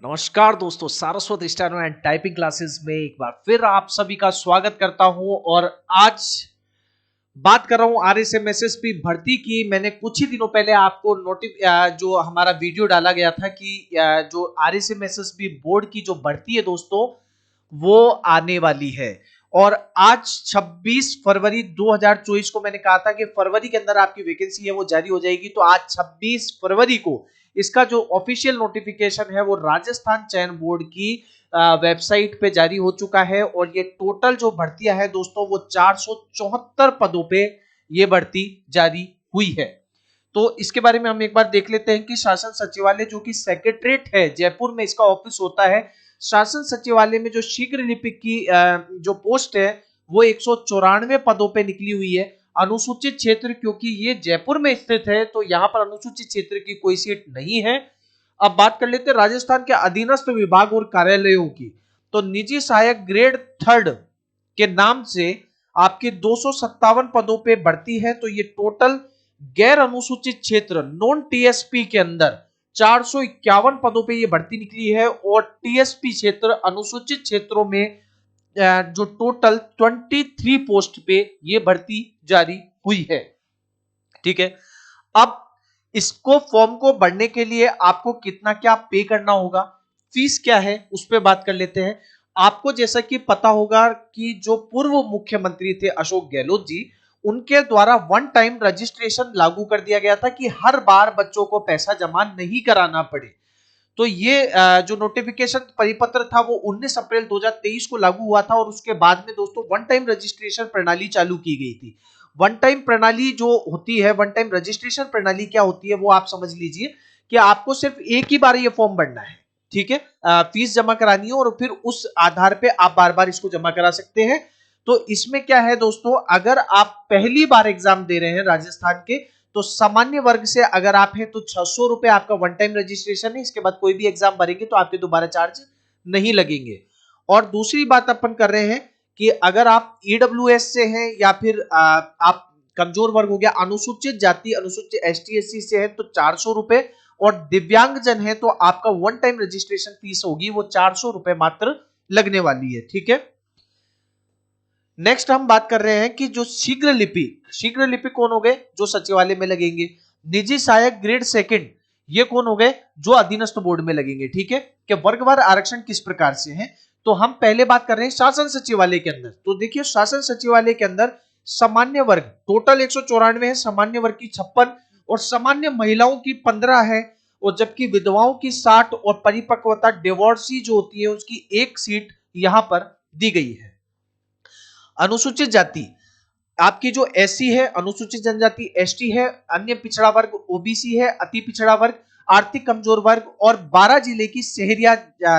नमस्कार दोस्तों, Saraswat steno and typing classes में एक बार फिर आप सभी का स्वागत करता हूं। और आज बात कर रहा हूं आरएसएमएसएसपी भर्ती की। मैंने कुछ ही दिनों पहले आपको जो हमारा वीडियो डाला गया था कि जो आरएसएमएसएसपी बोर्ड की जो भर्ती है दोस्तों, वो आने वाली है। और आज 26 फरवरी 2024 को मैंने कहा था कि फरवरी के अंदर आपकी वैकेंसी है वो जारी हो जाएगी। तो आज 26 फरवरी को इसका जो ऑफिशियल नोटिफिकेशन है वो राजस्थान चयन बोर्ड की वेबसाइट पे जारी हो चुका है। और ये टोटल जो भर्तियां है दोस्तों, वो 474 पदों पे ये भर्ती जारी हुई है। तो इसके बारे में हम एक बार देख लेते हैं कि शासन सचिवालय जो कि सेक्रेटरीट है, जयपुर में इसका ऑफिस होता है। शासन सचिवालय में जो शीघ्र लिपिक की जो पोस्ट है वो 194 पदों पे निकली हुई है। अनुसूचित क्षेत्र, क्योंकि ये जयपुर में स्थित है तो यहाँ पर अनुसूचित क्षेत्र की कोई सीट नहीं है। अब बात कर लेते हैं राजस्थान के अधीनस्थ विभाग और कार्यालयों की। तो निजी सहायक ग्रेड 3 के नाम से आपके 257 पदों पे भर्ती है। तो ये टोटल गैर अनुसूचित क्षेत्र नॉन टीएसपी के अंदर 451 पदों पे ये भर्ती निकली है। और टीएसपी क्षेत्र अनुसूचित क्षेत्रों में जो टोटल 23 पोस्ट पे ये भर्ती जारी हुई है। ठीक है, अब इसको फॉर्म को भरने के लिए आपको कितना क्या पे करना होगा, फीस क्या है, उस पर बात कर लेते हैं। आपको जैसा कि पता होगा कि जो पूर्व मुख्यमंत्री थे अशोक गहलोत जी, उनके द्वारा वन टाइम रजिस्ट्रेशन लागू कर दिया गया था कि हर बार बच्चों को पैसा जमा नहीं कराना पड़े। तो ये जो नोटिफिकेशन परिपत्र था वो 19 अप्रैल 2023 को लागू हुआ था। और उसके बाद में दोस्तों वन टाइम रजिस्ट्रेशन प्रणाली चालू की गई थी। वन टाइम प्रणाली जो होती है, वन टाइम रजिस्ट्रेशन प्रणाली क्या होती है वो आप समझ लीजिए कि आपको सिर्फ एक ही बार ये फॉर्म भरना है। ठीक है, फीस जमा करानी है और फिर उस आधार पे आप बार बार इसको जमा करा सकते हैं। तो इसमें क्या है दोस्तों, अगर आप पहली बार एग्जाम दे रहे हैं राजस्थान के, तो सामान्य वर्ग से अगर आप हैं तो 600 रुपए आपका वन टाइम रजिस्ट्रेशन है। इसके बाद कोई भी एग्जाम भरेंगे तो आपके दोबारा चार्ज नहीं लगेंगे। और दूसरी बात अपन कर रहे हैं कि अगर आप ईडब्ल्यूएस से हैं या फिर आप कमजोर वर्ग हो गया, अनुसूचित जाति, अनुसूचित एसटी एससी से है तो 400 रुपए। और दिव्यांगजन है तो आपका वन टाइम रजिस्ट्रेशन फीस होगी वो 400 रुपए मात्र लगने वाली है। ठीक है, नेक्स्ट हम बात कर रहे हैं कि जो शीघ्र लिपि कौन हो गए, जो सचिवालय में लगेंगे। निजी सहायक ग्रेड 2 ये कौन हो गए, जो अधीनस्थ बोर्ड में लगेंगे। ठीक है, कि वर्गवार आरक्षण किस प्रकार से है। तो हम पहले बात कर रहे हैं शासन सचिवालय के अंदर। तो देखिए, शासन सचिवालय के अंदर सामान्य वर्ग टोटल 194 है, सामान्य वर्ग की 56 और सामान्य महिलाओं की 15 है। और जबकि विधवाओं की 60 और परिपक्वता डिवोर्सी जो होती है उसकी 1 सीट यहां पर दी गई है। अनुसूचित जाति आपकी जो एससी है, अनुसूचित जनजाति एसटी है, अन्य पिछड़ा वर्ग ओबीसी है, अति पिछड़ा वर्ग, आर्थिक कमजोर वर्ग और 12 जिले की शहरिया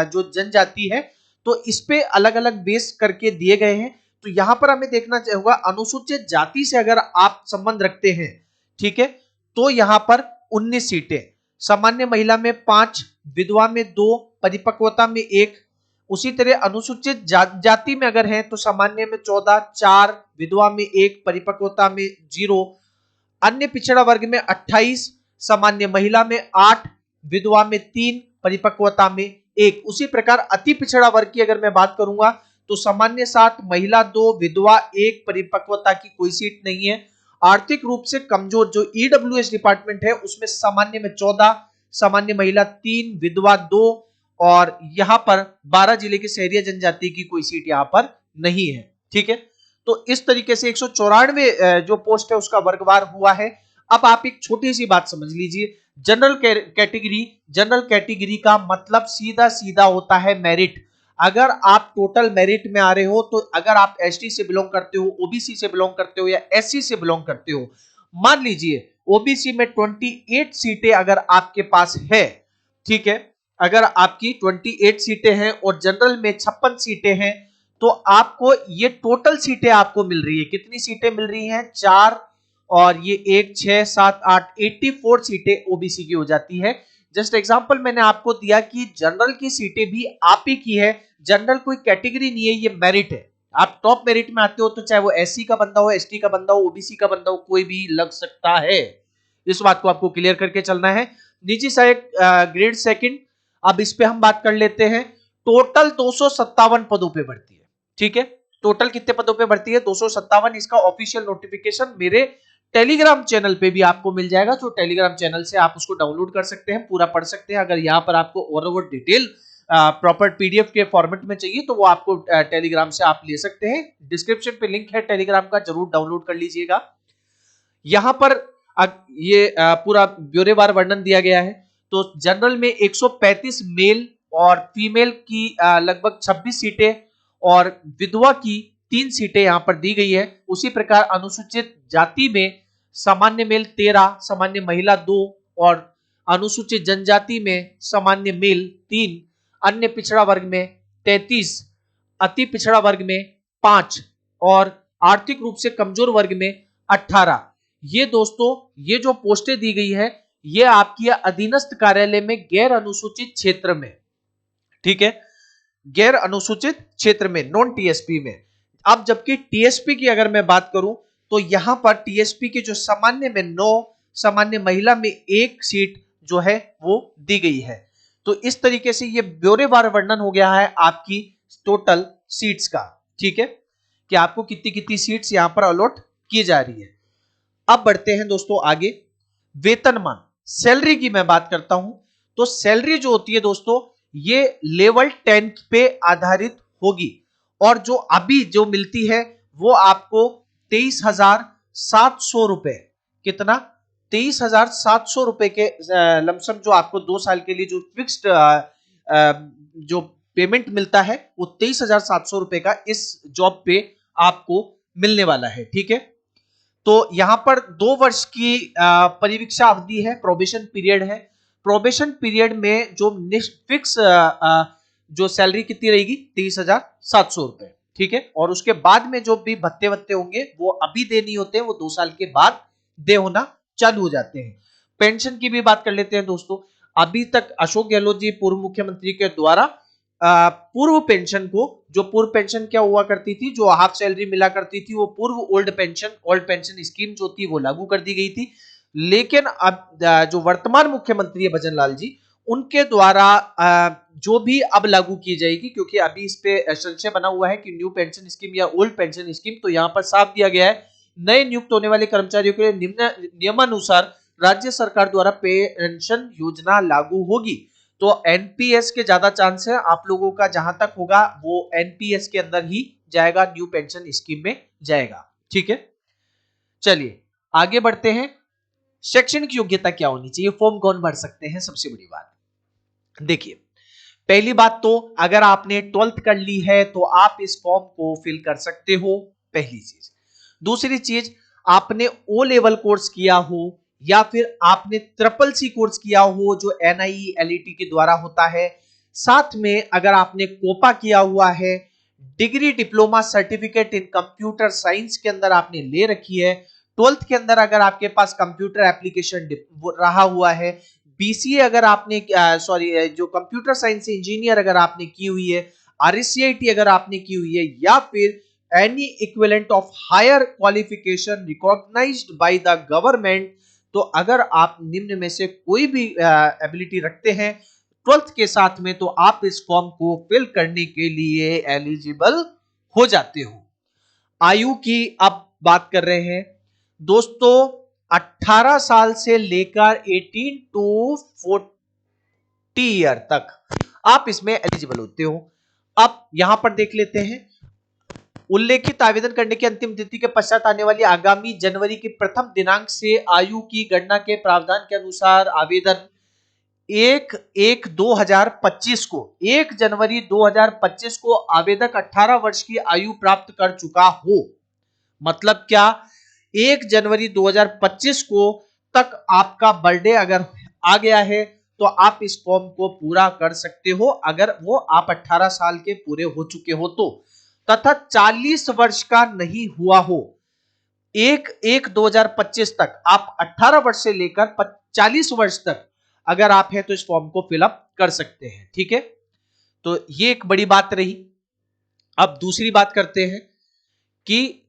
जो जनजाति है। तो इस पे अलग अलग बेस करके दिए गए हैं। तो यहां पर हमें देखना होगा अनुसूचित जाति से अगर आप संबंध रखते हैं, ठीक है, तो यहां पर 19 सीटें, सामान्य महिला में 5, विधवा में 2, परिपक्वता में 1। उसी तरह अनुसूचित जाति में अगर हैं तो सामान्य में 14, 4, विधवा में 1, परिपक्वता में 0, अन्य पिछड़ा वर्ग में 28, सामान्य महिला में 8, विधवा में 3, परिपक्वता में 1। उसी प्रकार अति पिछड़ा वर्ग की अगर मैं बात करूंगा तो सामान्य 7, महिला 2, विधवा 1, परिपक्वता की कोई सीट नहीं है। आर्थिक रूप से कमजोर जो ईडब्ल्यूएस डिपार्टमेंट है उसमें सामान्य में 14, सामान्य महिला 3, विधवा 2 और यहां पर 12 जिले के शहरिया जनजाति की कोई सीट यहां पर नहीं है। ठीक है, तो इस तरीके से 194 जो पोस्ट है उसका वर्गवार हुआ है। अब आप एक छोटी सी बात समझ लीजिए, जनरल कैटेगरी का मतलब सीधा सीधा होता है मेरिट। अगर आप टोटल मेरिट में आ रहे हो, तो अगर आप एसटी से बिलोंग करते हो, ओबीसी से बिलोंग करते हो या एससी से बिलोंग करते हो, मान लीजिए ओबीसी में 28 सीटें अगर आपके पास है, ठीक है, अगर आपकी 28 सीटें हैं और जनरल में 56 सीटें हैं, तो आपको ये टोटल सीटें आपको मिल रही है। कितनी सीटें मिल रही हैं, 4 और ये 1, 6, 7, 8, 84 सीटें ओबीसी की हो जाती है। जस्ट एग्जांपल मैंने आपको दिया कि जनरल की सीटें भी आप ही की है। जनरल कोई कैटेगरी नहीं है, ये मेरिट है। आप टॉप मेरिट में आते हो तो चाहे वो एससी का बंदा हो, एसटी का बंदा हो, ओबीसी का बंदा हो, कोई भी लग सकता है। इस बात को आपको क्लियर करके चलना है। निजी सहायक ग्रेड 2 अब इस पे हम बात कर लेते हैं। टोटल 257 पदों पे भर्ती है, ठीक है। टोटल कितने पदों पे भर्ती है? 257। इसका ऑफिशियल नोटिफिकेशन मेरे टेलीग्राम चैनल पे भी आपको मिल जाएगा, जो टेलीग्राम चैनल से आप उसको डाउनलोड कर सकते हैं, पूरा पढ़ सकते हैं। अगर यहाँ पर आपको ओवर डिटेल प्रॉपर पीडीएफ के फॉर्मेट में चाहिए तो वो आपको टेलीग्राम से आप ले सकते हैं। डिस्क्रिप्शन पे लिंक है टेलीग्राम का, जरूर डाउनलोड कर लीजिएगा। यहां पर ये पूरा ब्यौरेवार वर्णन दिया गया है। तो जनरल में 135 मेल और फीमेल की लगभग 26 सीटें और विधवा की 3 सीटें यहां पर दी गई है। उसी प्रकार अनुसूचित जाति में सामान्य मेल 13, सामान्य महिला 2 और अनुसूचित जनजाति में सामान्य मेल 3, अन्य पिछड़ा वर्ग में 33, अति पिछड़ा वर्ग में 5 और आर्थिक रूप से कमजोर वर्ग में 18। ये दोस्तों ये जो पोस्टें दी गई है ये आपकी अधीनस्थ कार्यालय में गैर अनुसूचित क्षेत्र में, ठीक है, गैर अनुसूचित क्षेत्र में, नॉन टीएसपी में। अब जबकि टीएसपी की अगर मैं बात करूं तो यहां पर टीएसपी के जो सामान्य में 9, सामान्य महिला में 1 सीट जो है वो दी गई है। तो इस तरीके से ये ब्यौरेवार वर्णन हो गया है आपकी टोटल सीट्स का, ठीक है, कि आपको कितनी कितनी सीट्स यहां पर अलॉट की जा रही है। अब बढ़ते हैं दोस्तों आगे। वेतनमान, सैलरी की मैं बात करता हूं तो सैलरी जो होती है दोस्तों ये लेवल 10 पे आधारित होगी और जो अभी जो मिलती है वो आपको 23,700 रुपए, कितना? 23,700 रुपए के लमसम जो आपको 2 साल के लिए जो फिक्स्ड जो पेमेंट मिलता है वो 23,700 रुपए का इस जॉब पे आपको मिलने वाला है, ठीक है। तो यहां पर 2 वर्ष की परिवीक्षा अवधि है, प्रोबेशन पीरियड है। प्रोबेशन पीरियड में जो फिक्स जो सैलरी कितनी रहेगी? 23,700 रुपए, ठीक है। और उसके बाद में जो भी भत्ते वत्ते होंगे वो अभी दे नहीं होते हैं, वो 2 साल के बाद दे होना चालू हो जाते हैं। पेंशन की भी बात कर लेते हैं दोस्तों। अभी तक अशोक गहलोत जी पूर्व मुख्यमंत्री के द्वारा पूर्व पेंशन को, जो पूर्व पेंशन क्या हुआ करती थी, जो हाफ सैलरी मिला करती थी, वो पूर्व ओल्ड पेंशन स्कीम जो थी वो लागू कर दी गई थी। लेकिन अब जो वर्तमान मुख्यमंत्री है भजन लाल जी, उनके द्वारा जो भी अब लागू की जाएगी, क्योंकि अभी इस पे संशय बना हुआ है कि न्यू पेंशन स्कीम या ओल्ड पेंशन स्कीम, तो यहां पर साफ दिया गया है नए नियुक्त होने वाले कर्मचारियों के लिए नियमानुसार राज्य सरकार द्वारा पेंशन योजना लागू होगी। तो एनपीएस के ज्यादा चांस है आप लोगों का, जहां तक होगा वो एनपीएस के अंदर ही जाएगा, न्यू पेंशन स्कीम में जाएगा, ठीक है। चलिए आगे बढ़ते हैं। शैक्षणिक योग्यता क्या होनी चाहिए, फॉर्म कौन भर सकते हैं? सबसे बड़ी बात देखिए, पहली बात तो अगर आपने 12th कर ली है तो आप इस फॉर्म को फिल कर सकते हो, पहली चीज। दूसरी चीज, आपने ओ लेवल कोर्स किया हो या फिर आपने ट्रिपल सी कोर्स किया हो जो NIELET के द्वारा होता है, साथ में अगर आपने कोपा किया हुआ है, degree diploma certificate in computer science के अंदर आपने ले रखी है, 12th के अंदर अगर आपके पास कंप्यूटर एप्लीकेशन रहा हुआ है, बीसीए अगर आपने जो कंप्यूटर साइंस इंजीनियर अगर आपने की हुई है, RCIT अगर आपने की हुई है, या फिर any equivalent of higher qualification recognised by the government, तो अगर आप निम्न में से कोई भी एबिलिटी रखते हैं 12th के साथ में, तो आप इस फॉर्म को फिल करने के लिए एलिजिबल हो जाते हो। आयु की अब बात कर रहे हैं दोस्तों, 18 साल से लेकर 18 टू 40 ईयर तक आप इसमें एलिजिबल होते हो। अब यहां पर देख लेते हैं, उल्लेखित आवेदन करने की अंतिम तिथि के पश्चात आने वाली आगामी जनवरी की प्रथम दिनांक से आयु की गणना के प्रावधान के अनुसार आवेदन 1/1/2025 को, 1 जनवरी 2025 को आवेदक 18 वर्ष की आयु प्राप्त कर चुका हो। मतलब क्या, 1 जनवरी 2025 को तक आपका बर्थडे अगर आ गया है तो आप इस फॉर्म को पूरा कर सकते हो, अगर वो आप 18 साल के पूरे हो चुके हो तो, तथा 40 वर्ष का नहीं हुआ हो। 1/1/2025 तक आप 18 वर्ष से लेकर 40 वर्ष तक अगर आप हैं तो इस फॉर्म को फिलअप कर सकते हैं, ठीक है। तो ये एक बड़ी बात रही। अब दूसरी बात करते हैं कि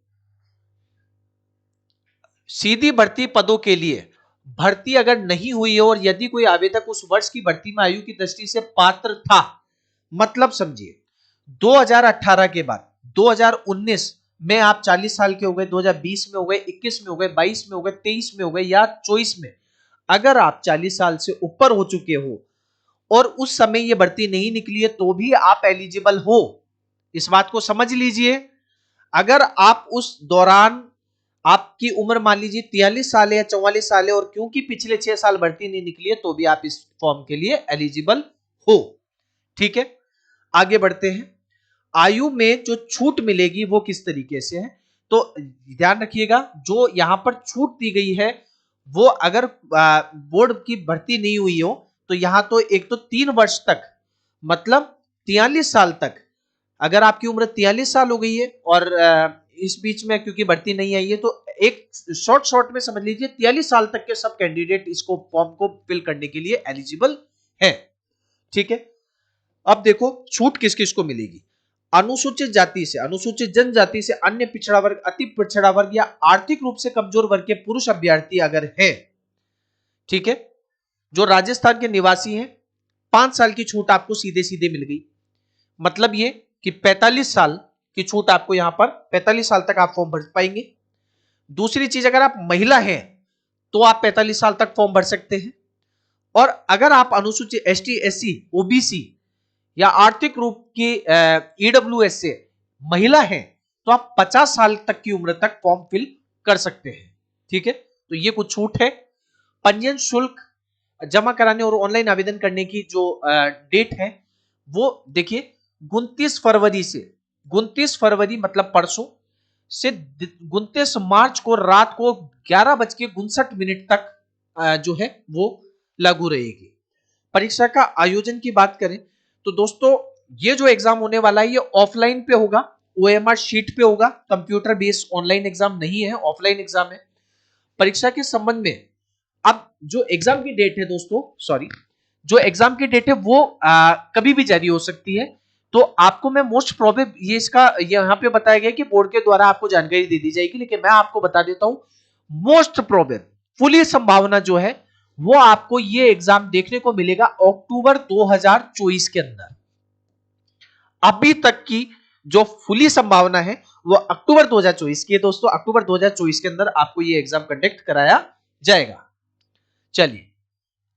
सीधी भर्ती पदों के लिए भर्ती अगर नहीं हुई है और यदि कोई आवेदक उस वर्ष की भर्ती में आयु की दृष्टि से पात्र था, मतलब समझिए 2018 के बाद 2019 में आप 40 साल के हो गए, 2020 में हो गए, 21 में हो गए, 22 में हो गए, 23 में हो गए या 24 में, अगर आप 40 साल से ऊपर हो चुके हो और उस समय ये भर्ती नहीं निकली है तो भी आप एलिजिबल हो। इस बात को समझ लीजिए। अगर आप उस दौरान आपकी उम्र मान लीजिए 43 साल है या 44 साल है और क्योंकि पिछले 6 साल भर्ती नहीं निकली है तो भी आप इस फॉर्म के लिए एलिजिबल हो। ठीक है, आगे बढ़ते हैं। आयु में जो छूट मिलेगी वो किस तरीके से है, तो ध्यान रखिएगा जो यहां पर छूट दी गई है वो अगर बोर्ड की भर्ती नहीं हुई हो तो यहां तो एक तो 3 वर्ष तक, मतलब 43 साल तक, अगर आपकी उम्र 43 साल हो गई है और इस बीच में क्योंकि भर्ती नहीं आई है तो एक शॉर्ट में समझ लीजिए 43 साल तक के सब कैंडिडेट इसको फॉर्म को फिल करने के लिए एलिजिबल है। ठीक है, अब देखो छूट किस किस को मिलेगी। अनुसूचित जाति से, अनुसूचित जनजाति से, अन्य पिछड़ा वर्ग, अति पिछड़ा वर्ग या आर्थिक रूप से कमजोर वर्ग के पुरुष अभ्यर्थी अगर है, ठीक है, जो राजस्थान के निवासी हैं, 5 साल की छूट आपको सीधे सीधे मिल गई। मतलब ये कि 45 साल की छूट आपको यहां पर 45 साल तक आप फॉर्म भर पाएंगे। दूसरी चीज, अगर आप महिला हैं तो आप 45 साल तक फॉर्म भर सकते हैं और अगर आप अनुसूचित एसटी, एससी, ओबीसी या आर्थिक रूप की ईडब्ल्यूएस से महिला हैं तो आप 50 साल तक की उम्र तक फॉर्म फिल कर सकते हैं। ठीक है, तो ये कुछ छूट है। पंजीयन शुल्क जमा कराने और ऑनलाइन आवेदन करने की जो डेट है वो देखिए 29 फरवरी से, 29 फरवरी मतलब परसों से 29 मार्च को रात को 11:59 तक जो है वो लागू रहेगी। परीक्षा का आयोजन की बात करें तो दोस्तों ये जो एग्जाम होने वाला है ये ऑफलाइन पे होगा, ओएमआर शीट पे होगा, कंप्यूटर बेस्ड ऑनलाइन एग्जाम नहीं है, ऑफलाइन एग्जाम है। परीक्षा के संबंध में अब जो एग्जाम की डेट है दोस्तों, सॉरी, जो एग्जाम की डेट है वो कभी भी जारी हो सकती है। तो आपको मैं मोस्ट प्रोबेबल ये इसका यहाँ पे बताया गया कि बोर्ड के द्वारा आपको जानकारी दे दी जाएगी, लेकिन मैं आपको बता देता हूं मोस्ट प्रोबेबल फुली संभावना जो है वो आपको ये एग्जाम देखने को मिलेगा अक्टूबर 2024 के अंदर। अभी तक की जो फुली संभावना है वो अक्टूबर 2024 की है दोस्तों। अक्टूबर 2024 के अंदर आपको ये एग्जाम कंडक्ट कराया जाएगा। चलिए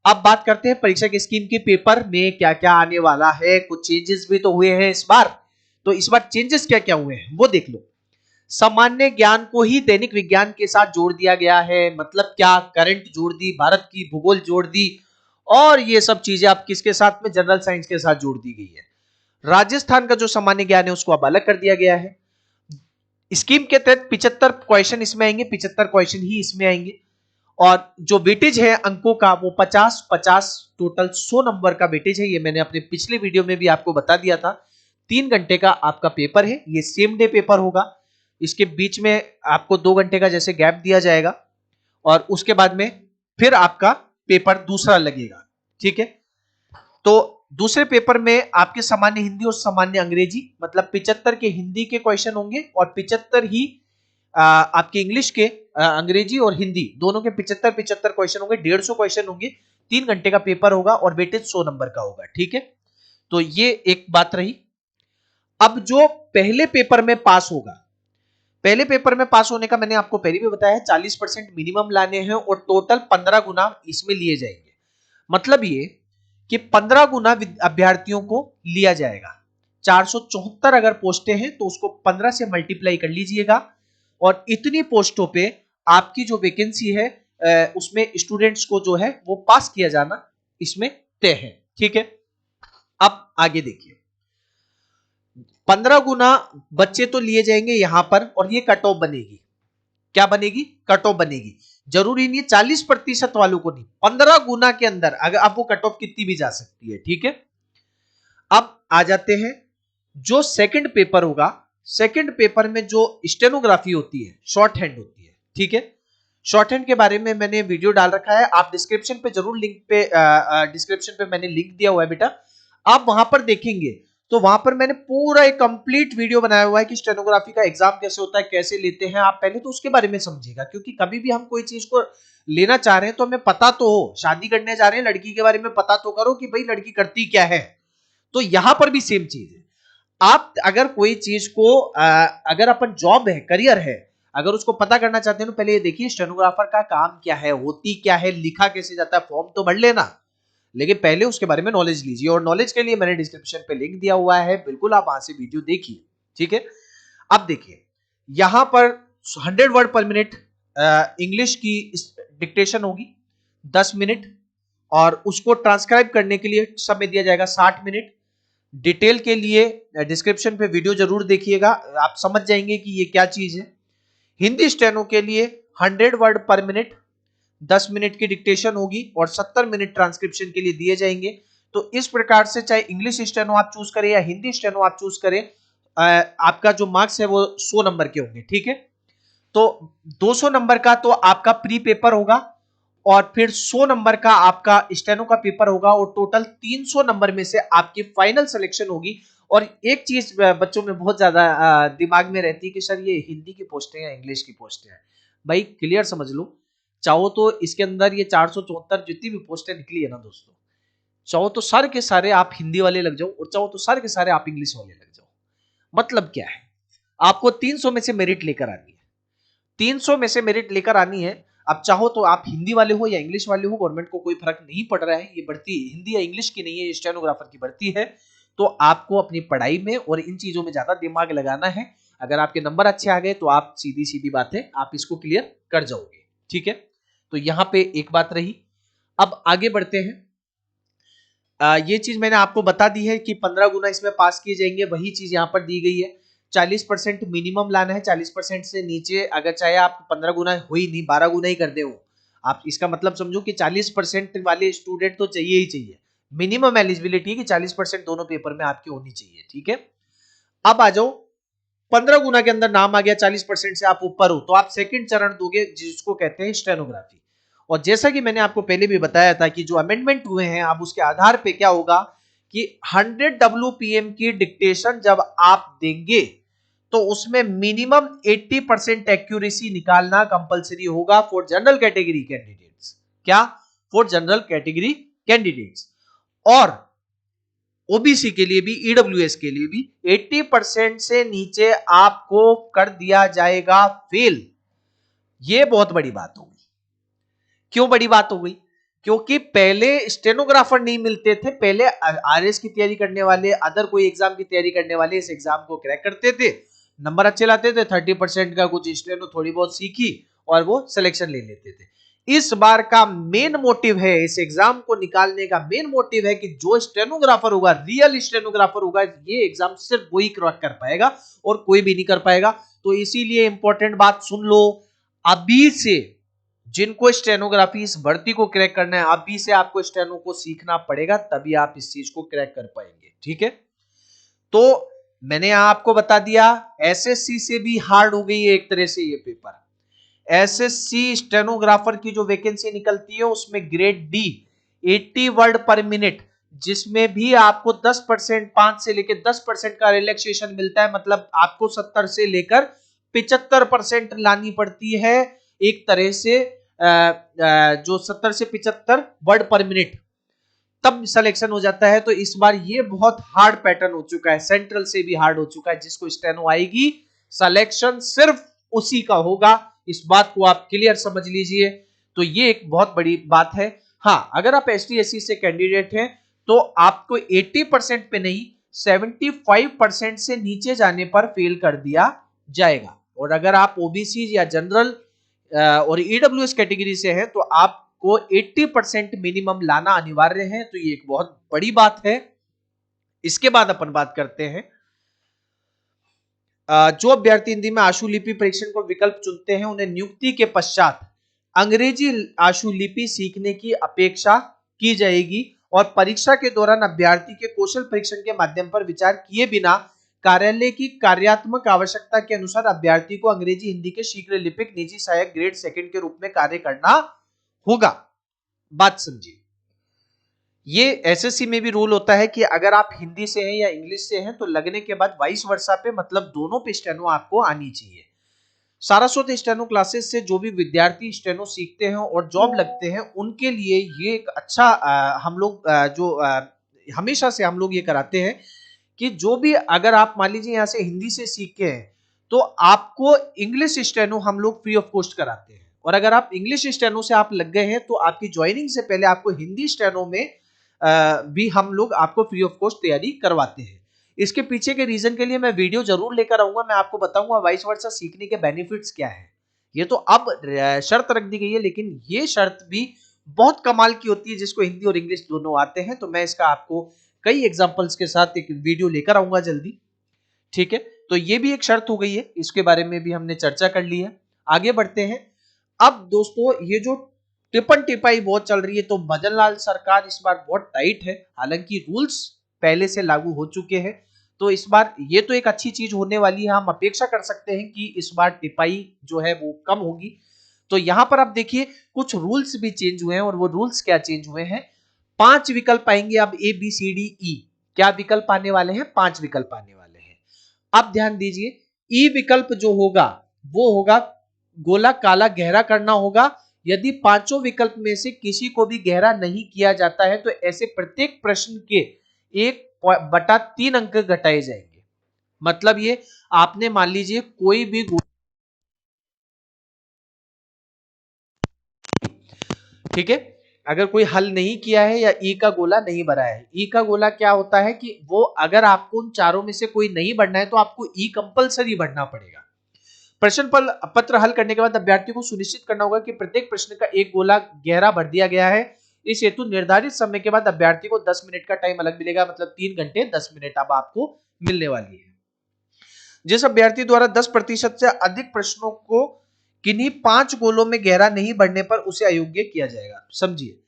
अब बात करते हैं परीक्षा की स्कीम के पेपर में क्या क्या आने वाला है। कुछ चेंजेस भी तो हुए हैं इस बार, तो इस बार चेंजेस क्या क्या हुए हैं वो देख लो। सामान्य ज्ञान को ही दैनिक विज्ञान के साथ जोड़ दिया गया है। मतलब क्या, करंट जोड़ दी, भारत की भूगोल जोड़ दी और ये सब चीजें आप किसके साथ में, जनरल साइंस के साथ जोड़ दी गई है। राजस्थान का जो सामान्य ज्ञान है उसको अब अलग कर दिया गया है। स्कीम के तहत 75 क्वेश्चन इसमें आएंगे, 75 क्वेश्चन ही इसमें आएंगे और जो वेटेज है अंकों का वो 50-50 टोटल 100 नंबर का वेटेज है। ये मैंने अपने पिछले वीडियो में भी आपको बता दिया था। 3 घंटे का आपका पेपर है, ये सेम डे पेपर होगा। इसके बीच में आपको 2 घंटे का जैसे गैप दिया जाएगा और उसके बाद में फिर आपका पेपर दूसरा लगेगा। ठीक है, तो दूसरे पेपर में आपके सामान्य हिंदी और सामान्य अंग्रेजी, मतलब 75 के हिंदी के क्वेश्चन होंगे और 75 ही आपके इंग्लिश के, अंग्रेजी और हिंदी दोनों के 75-75 क्वेश्चन होंगे, 150 क्वेश्चन होंगे। 3 घंटे का पेपर होगा और वेटेज 100 नंबर का होगा। ठीक है, तो ये एक बात रही। अब जो पहले पेपर में पास होगा, पहले पेपर में पास होने का मैंने आपको पहले भी बताया है 40% मिनिमम लाने हैं और टोटल 15 गुना इसमें लिए जाएंगे। मतलब ये कि 15 गुना अभ्यर्थियों को लिया जाएगा। 474 अगर पोस्टें हैं तो उसको 15 से मल्टीप्लाई कर लीजिएगा और इतनी पोस्टों पे आपकी जो वैकेंसी है उसमें स्टूडेंट्स को जो है वो पास किया जाना इसमें तय है। ठीक है, अब आगे देखिए, 15 गुना बच्चे तो लिए जाएंगे यहां पर और ये कट ऑफ बनेगी। क्या बनेगी? कट ऑफ बनेगी। जरूरी नहीं 40% वालों को नहीं, 15 गुना के अंदर अगर आप वो कट ऑफ कितनी भी जा सकती है। ठीक है, अब आ जाते हैं जो सेकंड पेपर होगा। सेकंड पेपर में जो स्टेनोग्राफी होती है, शॉर्ट हैंड होती है। ठीक है, शॉर्ट हैंड के बारे में मैंने वीडियो डाल रखा है, आप डिस्क्रिप्शन पे जरूर लिंक पे डिस्क्रिप्शन पे मैंने लिंक दिया हुआ है बेटा, आप वहां पर देखेंगे तो वहां पर मैंने पूरा एक कंप्लीट वीडियो बनाया हुआ है कि स्टेनोग्राफी का एग्जाम कैसे होता है, कैसे लेते हैं। आप पहले तो उसके बारे में समझिएगा, क्योंकि कभी भी हम कोई चीज को लेना चाह रहे हैं तो हमें पता तो हो। शादी करने जा रहे हैं, लड़की के बारे में पता तो करो कि भाई लड़की करती क्या है। तो यहां पर भी सेम चीज है। आप अगर कोई चीज को अगर अपन जॉब है, करियर है, अगर उसको पता करना चाहते हैं तो पहले ये देखिए स्टेनोग्राफर का काम क्या है, होती क्या है, लिखा कैसे जाता है। फॉर्म तो भर लेना, लेकिन पहले उसके बारे में नॉलेज लीजिए। और नॉलेज के लिए मैंने डिस्क्रिप्शन पे लिंक दिया हुआ है, बिल्कुल आप वहां से वीडियो देखिए। ठीक है, अब देखिए यहां पर 100 वर्ड पर मिनट इंग्लिश की डिक्टेशन होगी 10 मिनट, और उसको ट्रांसक्राइब करने के लिए समय दिया जाएगा 60 मिनट। डिटेल के लिए डिस्क्रिप्शन पे वीडियो जरूर देखिएगा, आप समझ जाएंगे कि ये क्या चीज है। हिंदी स्टेनो के लिए 100 वर्ड पर मिनट 10 मिनट की डिक्टेशन होगी और 70 मिनट ट्रांसक्रिप्शन के लिए दिए जाएंगे। तो इस प्रकार से चाहे इंग्लिश स्टेनो आप चूज करें या हिंदी स्टेनो आप चूज करें, आपका जो मार्क्स है वो 100 नंबर के होंगे। ठीक है, तो 200 नंबर का तो आपका प्री पेपर होगा और फिर 100 नंबर का आपका स्टेनो का पेपर होगा, और टोटल 300 नंबर में से आपकी फाइनल सिलेक्शन होगी। और एक चीज बच्चों में बहुत ज्यादा दिमाग में रहती है कि सर ये हिंदी की पोस्टें या इंग्लिश की पोस्टें हैं। भाई क्लियर समझ लो, चाहो तो इसके अंदर ये 474 जितनी भी पोस्टें निकली है ना दोस्तों, चाहो तो सारे के सारे आप हिंदी वाले लग जाओ और चाहो तो सारे के सारे आप इंग्लिश वाले लग जाओ। मतलब क्या है, आपको 300 में से मेरिट लेकर आनी है, 300 में से मेरिट लेकर आनी है। अब चाहो तो आप हिंदी वाले हो या इंग्लिश वाले हो, गवर्नमेंट को कोई फर्क नहीं पड़ रहा है। ये भर्ती हिंदी या इंग्लिश की नहीं है, ये स्टेनोग्राफर की भर्ती है। तो आपको अपनी पढ़ाई में और इन चीजों में ज्यादा दिमाग लगाना है। अगर आपके नंबर अच्छे आ गए तो आप सीधी सीधी बात है, आप इसको क्लियर कर जाओगे। ठीक है, तो यहां पे एक बात रही। अब आगे बढ़ते हैं। ये चीज मैंने आपको बता दी है कि 15 गुना इसमें पास किए जाएंगे, वही चीज यहाँ पर दी गई है। 40% मिनिमम लाना है, 40% से नीचे अगर चाहे आप 15 गुना हो ही नहीं, 12 गुना ही कर दे हो आप, इसका मतलब समझो कि 40% वाले स्टूडेंट तो चाहिए ही चाहिए। मिनिमम एलिजिबिलिटी है कि 40% दोनों पेपर में आपकी होनी चाहिए। ठीक है, अब आ जाओ 15 गुना के अंदर नाम आ गया, 40% से आप ऊपर हो तो आप सेकंड चरण दोगे जिसको कहते हैं स्टेनोग्राफी। और जैसा कि मैंने आपको पहले भी बताया था कि जो अमेंडमेंट हुए हैं अब उसके आधार पे क्या होगा कि 100 WPM की डिक्टेशन जब आप देंगे तो उसमें मिनिमम 80% एक्यूरेसी निकालना कंपलसरी होगा फॉर जनरल कैटेगरी कैंडिडेट्स। क्या? For general category candidates. और ओबीसी के लिए भी, ईडब्ल्यूएस के लिए भी 80% से नीचे आपको कर दिया जाएगा फेल। यह बहुत बड़ी बात होगी। क्यों बड़ी बात हो गई? क्योंकि पहले स्टेनोग्राफर नहीं मिलते थे, पहले आरएस की तैयारी करने वाले, अदर कोई एग्जाम की तैयारी करने वाले इस एग्जाम को क्रैक करते थे, नंबर अच्छे लाते थे, 30% का कुछ स्टेनो थोड़ी बहुत सीखी और वो सिलेक्शन ले लेते थे। इस बार का मेन मोटिव है, इस एग्जाम को निकालने का मेन मोटिव है कि जो स्टेनोग्राफर होगा, रियल स्टेनोग्राफर होगा, ये एग्जाम सिर्फ वही क्रैक कर पाएगा और कोई भी नहीं कर पाएगा। तो इसीलिए इंपॉर्टेंट बात सुन लो, अभी से जिनको स्टेनोग्राफी इस भर्ती को क्रैक करना है, अभी से आपको स्टेनो को सीखना पड़ेगा, तभी आप इस चीज को क्रैक कर पाएंगे। ठीक है, तो मैंने आपको बता दिया एसएससी से भी हार्ड हो गई है एक तरह से ये पेपर। एसएससी स्टेनोग्राफर की जो वैकेंसी निकलती है उसमें ग्रेड डी 80 वर्ड पर मिनट, जिसमें भी आपको 10% 5 से लेकर 10% का रिलैक्सेशन मिलता है। मतलब आपको 70 से लेकर 75% लानी पड़ती है एक तरह से, जो 70 से 75 वर्ड पर मिनट, तब सिलेक्शन हो जाता है। तो इस बार ये बहुत हार्ड पैटर्न हो चुका है, सेंट्रल से भी हार्ड हो चुका है। जिसको स्टेनो आएगी सिलेक्शन सिर्फ उसी का होगा, इस बात को आप क्लियर समझ लीजिए। तो ये एक बहुत बड़ी बात है। हाँ, अगर आप एसटी एससी से कैंडिडेट हैं तो आपको 80% पे नहीं 75% से नीचे जाने पर फेल कर दिया जाएगा। और अगर आप ओबीसी या जनरल और ईडब्ल्यूएस कैटेगरी से हैं तो आपको 80% मिनिमम लाना अनिवार्य है। तो ये एक बहुत बड़ी बात है। इसके बाद अपन बात करते हैं, जो अभ्यर्थी हिंदी में आशुलिपि परीक्षण को विकल्प चुनते हैं उन्हें नियुक्ति के पश्चात अंग्रेजी आशुलिपि सीखने की अपेक्षा की जाएगी और परीक्षा के दौरान अभ्यर्थी के कौशल परीक्षण के माध्यम पर विचार किए बिना कार्यालय की कार्यात्मक आवश्यकता के अनुसार अभ्यर्थी को अंग्रेजी हिंदी के शीघ्र लिपिक निजी सहायक ग्रेड सेकंड के रूप में कार्य करना होगा। बात समझिए, ये एसएससी में भी रूल होता है कि अगर आप हिंदी से हैं या इंग्लिश से हैं तो लगने के बाद वाइस वर्सा पे मतलब दोनों पे स्टेनो आपको आनी चाहिए। सारस्वत स्टेनो क्लासेस से जो भी विद्यार्थी स्टेनो सीखते हैं और जॉब लगते हैं उनके लिए ये एक अच्छा हम लोग हमेशा से हम लोग ये कराते हैं कि जो भी अगर आप मान लीजिए यहाँ से हिंदी से सीख के हैं तो आपको इंग्लिश स्टेनो हम लोग फ्री ऑफ कॉस्ट कराते हैं, और अगर आप इंग्लिश स्टेनो से आप लग गए हैं तो आपकी ज्वाइनिंग से पहले आपको हिंदी स्टेनो में भी हम लोग आपको फ्री ऑफ कॉस्ट तैयारी करवाते हैं। इसके पीछे के रीजन के लिए मैं वीडियो जरूर लेकर आऊंगा, मैं आपको बताऊंगा वाइस वर्सा सीखने के बेनिफिट्स क्या है। ये तो अब शर्त रख दी गई है, लेकिन ये शर्त भी बहुत कमाल की होती है जिसको हिंदी और इंग्लिश दोनों आते हैं। तो मैं इसका आपको कई एग्जांपल्स के साथ एक वीडियो लेकर आऊंगा जल्दी, ठीक है। तो ये भी एक शर्त हो गई है, इसके बारे में भी हमने चर्चा कर ली है। आगे बढ़ते हैं। अब दोस्तों ये जो टिपन टिपाई बहुत चल रही है, तो भजन लाल सरकार इस बार बहुत टाइट है, हालांकि रूल्स पहले से लागू हो चुके हैं। तो इस बार ये तो एक अच्छी चीज होने वाली है, हम अपेक्षा कर सकते हैं कि इस बार टिपाई जो है वो कम होगी। तो यहां पर आप देखिए कुछ रूल्स भी चेंज हुए हैं, और वो रूल्स क्या चेंज हुए हैं। 5 विकल्प आएंगे अब, A B C D E. क्या विकल्प आने वाले हैं? 5 विकल्प आने वाले हैं। अब ध्यान दीजिए, ई विकल्प जो होगा वो होगा गोला काला गहरा करना होगा। यदि पांचों विकल्प में से किसी को भी गहरा नहीं किया जाता है तो ऐसे प्रत्येक प्रश्न के 1/3 अंक घटाए जाएंगे। मतलब ये आपने मान लीजिए कोई भी, ठीक है, अगर कोई हल नहीं किया है या ई का गोला नहीं भरा है। ई का गोला क्या होता है कि वो अगर आपको उन चारों में से कोई नहीं भरना है तो आपको ई कंपलसरी भरना पड़ेगा। प्रश्न पत्र हल करने के बाद अभ्यर्थी को सुनिश्चित करना होगा कि प्रत्येक प्रश्न का एक गोला गहरा भर दिया गया है। इस हेतु निर्धारित समय के बाद अभ्यर्थी को 10 मिनट का टाइम अलग मिलेगा, मतलब 3 घंटे 10 मिनट अब आपको मिलने वाली है। जिस अभ्यर्थी द्वारा 10% से अधिक प्रश्नों को किन्हीं 5 गोलों में गहरा नहीं बढ़ने पर उसे अयोग्य किया जाएगा। समझिए,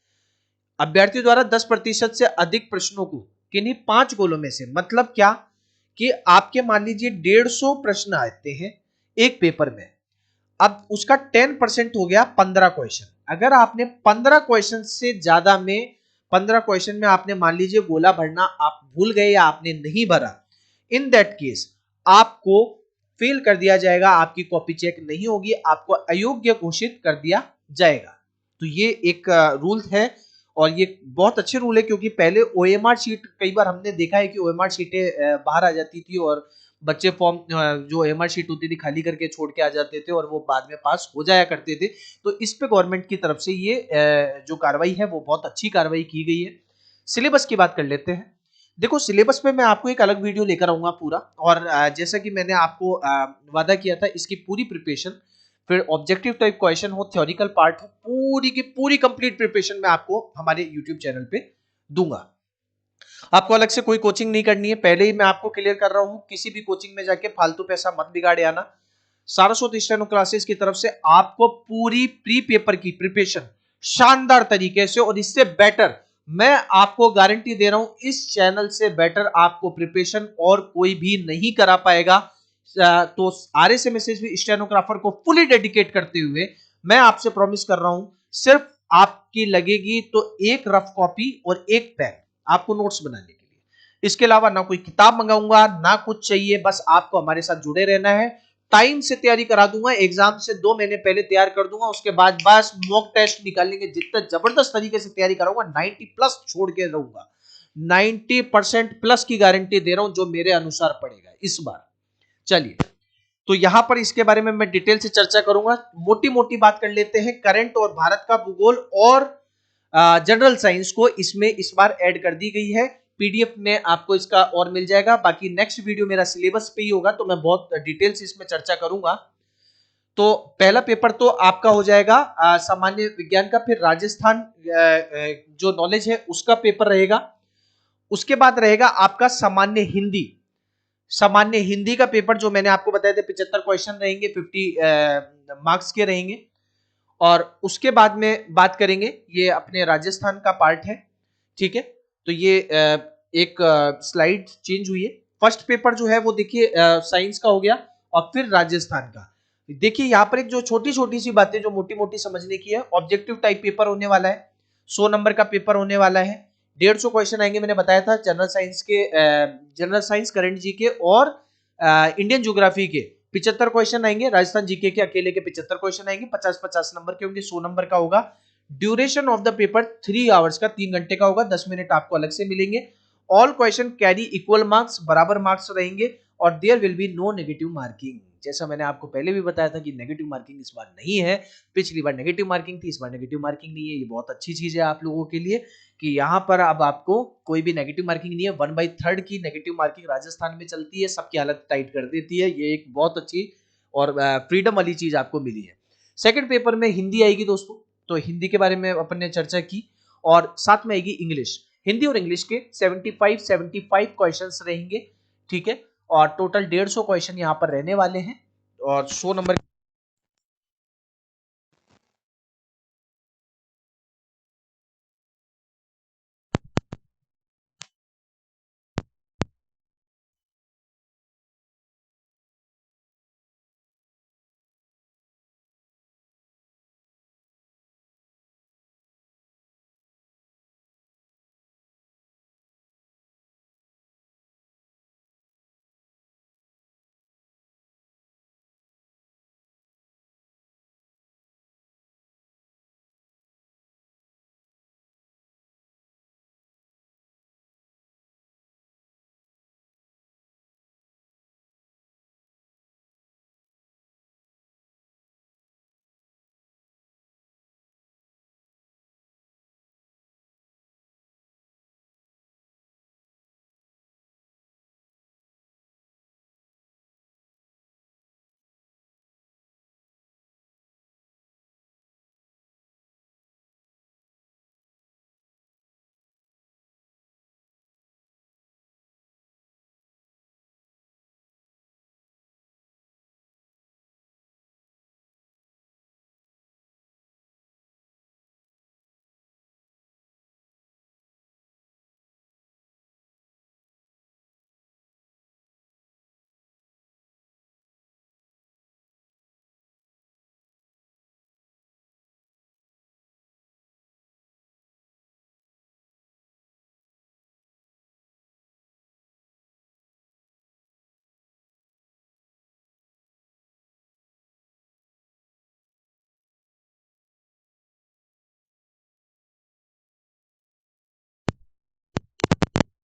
अभ्यर्थी द्वारा 10% से अधिक प्रश्नों को किन्हीं 5 गोलों में से, मतलब क्या कि आपके मान लीजिए 150 प्रश्न आते हैं एक पेपर में। अब उसका 10% हो गया 15 क्वेश्चन। अगर आपने 15 क्वेश्चन से ज्यादा में 15 क्वेश्चन में आपने मान लीजिए गोला भरना आप भूल गए या आपने नहीं भरा, इन दैट केस आपको फेल कर दिया जाएगा, आपकी कॉपी चेक नहीं होगी, आपको अयोग्य घोषित कर दिया जाएगा। तो ये एक रूल है, और ये बहुत अच्छे रूल है, क्योंकि पहले ओएमआर शीट कई बार हमने देखा है कि ओएमआर शीटें बाहर आ जाती थी और बच्चे फॉर्म जो ओएमआर शीट होती थी खाली करके छोड़ के आ जाते थे और वो बाद में पास हो जाया करते थे। तो इस पे गवर्नमेंट की तरफ से ये जो कार्रवाई है वो बहुत अच्छी कार्रवाई की गई है। सिलेबस की बात कर लेते हैं। देखो, सिलेबस पे मैं आपको एक अलग वीडियो लेकर आऊंगा पूरा, और जैसा कि मैंने आपको वादा किया था, इसकी पूरी प्रिपरेशन, फिर ऑब्जेक्टिव टाइप क्वेश्चन हो, थ्योरिकल पार्ट हो, पूरी की पूरी कंप्लीट प्रिपरेशन मैं आपको हमारे यूट्यूब चैनल पे दूंगा। आपको अलग से कोई कोचिंग नहीं करनी है, पहले ही मैं आपको क्लियर कर रहा हूं, किसी भी कोचिंग में जाके फालतू पैसा मत बिगाड़े आना। सारस्वत स्टेनो क्लासेस की तरफ से आपको पूरी प्री पेपर की प्रिपरेशन शानदार तरीके से, और इससे बेटर मैं आपको गारंटी दे रहा हूं, इस चैनल से बेटर आपको प्रिपरेशन और कोई भी नहीं करा पाएगा। तो RSMSSB स्टेनोग्राफर को फुली डेडिकेट करते हुए मैं आपसे प्रॉमिस कर रहा हूं, सिर्फ आपकी लगेगी तो एक रफ कॉपी और एक पेन आपको नोट्स बनाने के लिए। इसके अलावा ना कोई किताब मंगाऊंगा ना कुछ चाहिए, बस आपको हमारे साथ जुड़े रहना है। टाइम से तैयारी करा दूंगा, एग्जाम से 2 महीने पहले तैयार कर दूंगा, उसके बाद बस मॉक टेस्ट निकालेंगे, जितना जबरदस्त तरीके से तैयारी कराऊंगा, 90 प्लस छोड़ के रहूंगा। 90% प्लस की गारंटी दे रहा हूं जो मेरे अनुसार पड़ेगा इस बार। चलिए, तो यहां पर इसके बारे में मैं डिटेल से चर्चा करूंगा। मोटी मोटी बात कर लेते हैं, करंट और भारत का भूगोल और जनरल साइंस को इसमें इस बार ऐड कर दी गई है। पीडीएफ में आपको इसका और मिल जाएगा। बाकी नेक्स्ट वीडियो मेरा सिलेबस पे ही होगा, तो मैं बहुत डिटेल से इसमें चर्चा करूंगा। तो पहला पेपर तो आपका हो जाएगा सामान्य विज्ञान का, फिर राजस्थान जो नॉलेज है उसका पेपर रहेगा। उसके बाद रहेगा आपका सामान्य हिंदी। सामान्य हिंदी का पेपर जो मैंने आपको बताया था 75 क्वेश्चन रहेंगे, 50 मार्क्स के रहेंगे। और उसके बाद में बात करेंगे, ये अपने राजस्थान का पार्ट है, ठीक है। तो ये एक स्लाइड चेंज हुई है। फर्स्ट पेपर जो है वो देखिए साइंस का हो गया, और फिर राजस्थान का। देखिए यहाँ पर एक जो छोटी छोटी सी बातें जो मोटी मोटी समझने की है, ऑब्जेक्टिव टाइप पेपर होने वाला है, 100 नंबर का पेपर होने वाला है। 150 क्वेश्चन आएंगे, मैंने बताया था जनरल साइंस के, जनरल साइंस, करंट जीके और इंडियन ज्योग्राफी के 75 क्वेश्चन आएंगे। राजस्थान जीके के अकेले के 75 क्वेश्चन आएंगे, 50-50 नंबर के होंगे, 100 नंबर का होगा। Duration of the paper 3 hours का, 3 घंटे का होगा, 10 मिनट आपको अलग से मिलेंगे। All question carry equal marks, बराबर मार्क्स रहेंगे, और there will be no negative marking. जैसा मैंने आपको पहले भी बताया था कि नेगेटिव मार्किंग इस बार नहीं है, पिछली बार नेगेटिव मार्किंग थी, इस बार नेगेटिव मार्किंग नहीं है। ये बहुत अच्छी चीज है आप लोगों के लिए कि यहाँ पर अब आपको कोई भी नेगेटिव मार्किंग नहीं है। 1/3 की नेगेटिव मार्किंग राजस्थान में चलती है, सबकी हालत टाइट कर देती है। ये एक बहुत अच्छी और फ्रीडम वाली चीज आपको मिली है। सेकंड पेपर में हिंदी आएगी दोस्तों, तो हिंदी के बारे में अपन ने चर्चा की, और साथ में आएगी इंग्लिश। हिंदी और इंग्लिश के 75 क्वेश्चंस रहेंगे, ठीक है, और टोटल 150 क्वेश्चन यहाँ पर रहने वाले हैं, और 100 नंबर।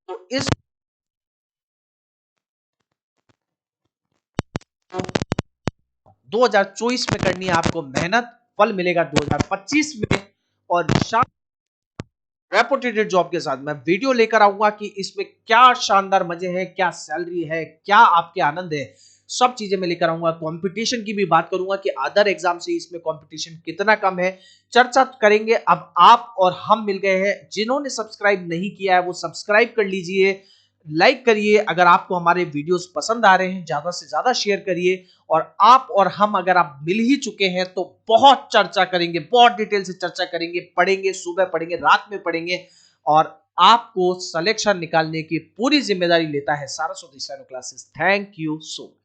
तो इस 2024 में करनी है आपको मेहनत, फल मिलेगा 2025 में। और रेपुटेटेड जॉब के साथ मैं वीडियो लेकर आऊंगा कि इसमें क्या शानदार मजे हैं, क्या सैलरी है, क्या आपके आनंद है, सब चीजें मैं लेकर आऊंगा। कंपटीशन की भी बात करूंगा कि अदर एग्जाम से इसमें कंपटीशन कितना कम है, चर्चा करेंगे। अब आप और हम मिल गए हैं, जिन्होंने सब्सक्राइब नहीं किया है वो सब्सक्राइब कर लीजिए, लाइक करिए। अगर आपको हमारे वीडियोस पसंद आ रहे हैं, ज्यादा से ज्यादा शेयर करिए। और आप और हम अगर आप मिल ही चुके हैं तो बहुत चर्चा करेंगे, बहुत डिटेल से चर्चा करेंगे, पढ़ेंगे, सुबह पढ़ेंगे, रात में पढ़ेंगे। और आपको सिलेक्शन निकालने की पूरी जिम्मेदारी लेता है Saraswati steno classes. Thank you so much.